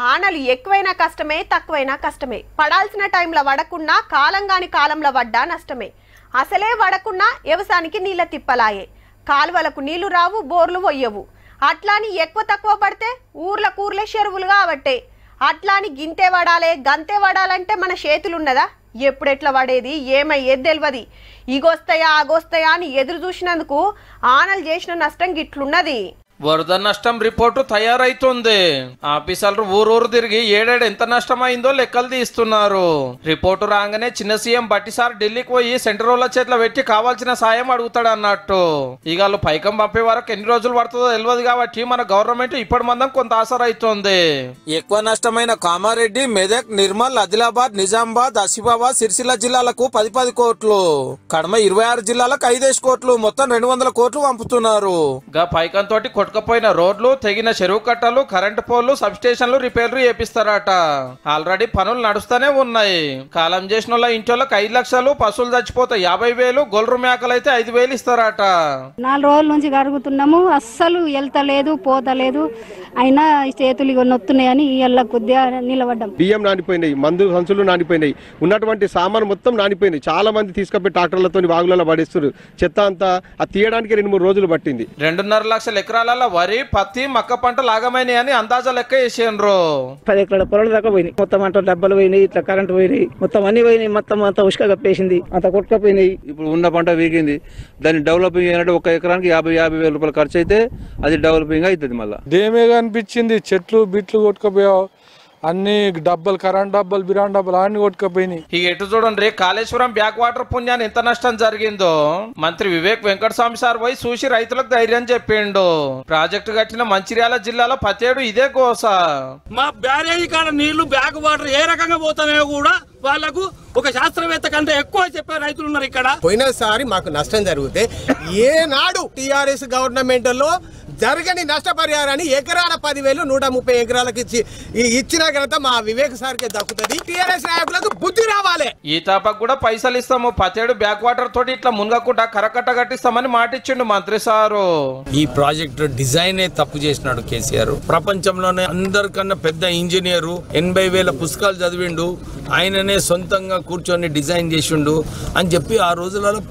ఆనలు ఎక్కువైనా కష్టమే, తక్కువైనా కష్టమే. పడాల్సిన టైంలో వడకున్నా కాలంగాని కాలంలో వడ్డా నష్టమే. అసలే వడకున్నా వ్యవసాయానికి నీళ్ళ తిప్పలాయే. కాలువలకు నీళ్లు రావు, బోర్లు పోయవు. అట్లాని ఎక్కువ తక్కువ పడితే ఊర్లే చెరువులు కాబట్టే. అట్లాని గింతే వడాలే, గంతే వడాలంటే మన చేతులున్నదా? ఎప్పుడెట్లా పడేది, ఏమయ్యేది తెలియదు. ఇగొస్తాయా ఆగొస్తాయా అని ఎదురు చూసినందుకు ఆనలు చేసిన నష్టం గిట్లున్నది. వరద నష్టం రిపోర్టు తయారైతుంది. ఆఫీసర్లు ఊరూరు తిరిగి ఏడేడు ఎంత నష్టమైందో లెక్కలు తీస్తున్నారు. రిపోర్టు రాగానే చిన్న సీఎం బట్టిసార్ ఢిల్లీకి పోయి సెంట్రల్ చేతిలో పెట్టి కావాల్సిన సాయం అడుగుతాడు అన్నట్టు. ఇక వాళ్ళు పైకం పంపే వరకు ఎన్ని రోజులు పడుతుందో తెలియదు కాబట్టి మన గవర్నమెంట్ ఇప్పటి మందం కొంత ఆసరైతుంది. ఎక్కువ నష్టమైన కామారెడ్డి, మెదక్, నిర్మల్, ఆదిలాబాద్, నిజామాబాద్, ఆసిఫాబాద్, సిరిసిల్ల జిల్లాలకు 10 కోట్లు, కడమ 26 జిల్లాలకు 5 కోట్లు, మొత్తం 200 కోట్లు పంపుతున్నారు. పైకం తోటి కొట్టుకపోయిన రోడ్లు, తెగిన చెరువు కట్టలు, కరెంటు పోల్లు, సబ్ స్టేషన్లు రిపేర్లు చేపిస్తారట. ఆల్రెడీ పనులు నడుస్తూనే ఉన్నాయి. కాలం చేసిన వాళ్ళ ఇంటికి 5 లక్షలు, పశువులు చచ్చిపోతే 50,000, గొల్లు మేకలు అయితే 5,000 ఇస్తారట. 4 రోజుల నుంచి గడుగుతున్నాము, అస్సలు వెళ్తలేదు, పోతలేదు. అయినా చేతులు నొత్తున్నాయని ఇళ్ళ కొద్దిగా నిలబడ్డాం. బియ్యం నానిపోయినాయి, మందు సంచులు నానిపోయినాయి, ఉన్నటువంటి సామాను మొత్తం నానిపోయినాయి. చాలా మంది తీసుకపోయి ట్రాక్టర్లతో వాగులలో పడేస్తారు. చెత్త అంతా తీయడానికి 2-3 రోజులు పట్టింది. 2.5 లక్షల ఎకరాల వరి, పత్తి, మక్క పంట లాగమైనాయి అని అందాజా లెక్క వేసిండ్రు. 10 ఎకరాల పొలాల దాకా పోయినాయి. మొత్తం అంతా డబ్బలు పోయినాయి, ఇట్లా కరెంట్ పోయినాయి, మొత్తం అన్ని పోయినాయి. మొత్తం అంతా ఉష్క కప్పేసింది, అంత కొట్టుకపోయినాయి. ఇప్పుడు ఉన్న పంట వీగింది. దాన్ని డెవలపింగ్ అయినట్టు 1 ఎకరానికి 50,000 రూపాయలు ఖర్చు అయితే అది డెవలపింగ్ అవుతుంది. మళ్ళీ డేమేగా అనిపించింది. చెట్లు బిట్లు కొట్టుకపోయావు, అన్ని డబ్బలు, కరెంట్ డబ్బలు, బిరాన్ డబ్బలు అన్ని కొట్టుకపోయినాయి. ఇక ఎటు చూడండి, కాళేశ్వరం బ్యాక్ వాటర్ పుణ్యాన్ని ఎంత నష్టం జరిగిందో మంత్రి వివేక్ వెంకటస్వామి సార్ పోయి చూసి రైతులకు ధైర్యం చెప్పిండు. ప్రాజెక్టు కట్టిన మంచిర్యాల జిల్లాలో 10 ఏడు ఇదే కోస. మా బ్యారేజీ కాడ నీళ్లు బ్యాక్ వాటర్ ఏ రకంగా పోతాయో కూడా వాళ్లకు ఒక శాస్త్రవేత్త కంటే ఎక్కువ చెప్పే రైతులు ఉన్నారు ఇక్కడ. పోయినసారి మాకు నష్టం జరిగితే ఏనాడు టిఆర్ఎస్ గవర్నమెంట్ లో జరగని నష్టపరిహారాన్ని ఎకరాల 10,000 130 ఎకరాలకు ఇచ్చిన ఘనత మా వివేక్ సార్కే దక్కుతుంది. టిఆర్ఎస్ నాయకులకు బుద్ధి రావాలి. ఈ తాపకు కూడా పైసలు ఇస్తాము, 10 ఏడు బ్యాక్ వాటర్ తోటి ఇట్లా మునగకుండా కరకట్ట కట్టిస్తామని మాటిచ్చిండు మంత్రి సారు. ఈ ప్రాజెక్టు డిజైన్ తప్పు చేసినాడు కేసీఆర్. ప్రపంచంలోనే అందరికన్నా పెద్ద ఇంజనీరు, 80,000 పుస్తకాలు చదివిండు, ఆయననే సొంతంగా కూర్చొని డిజైన్ చేసిండు అని చెప్పి ఆ రోజులలో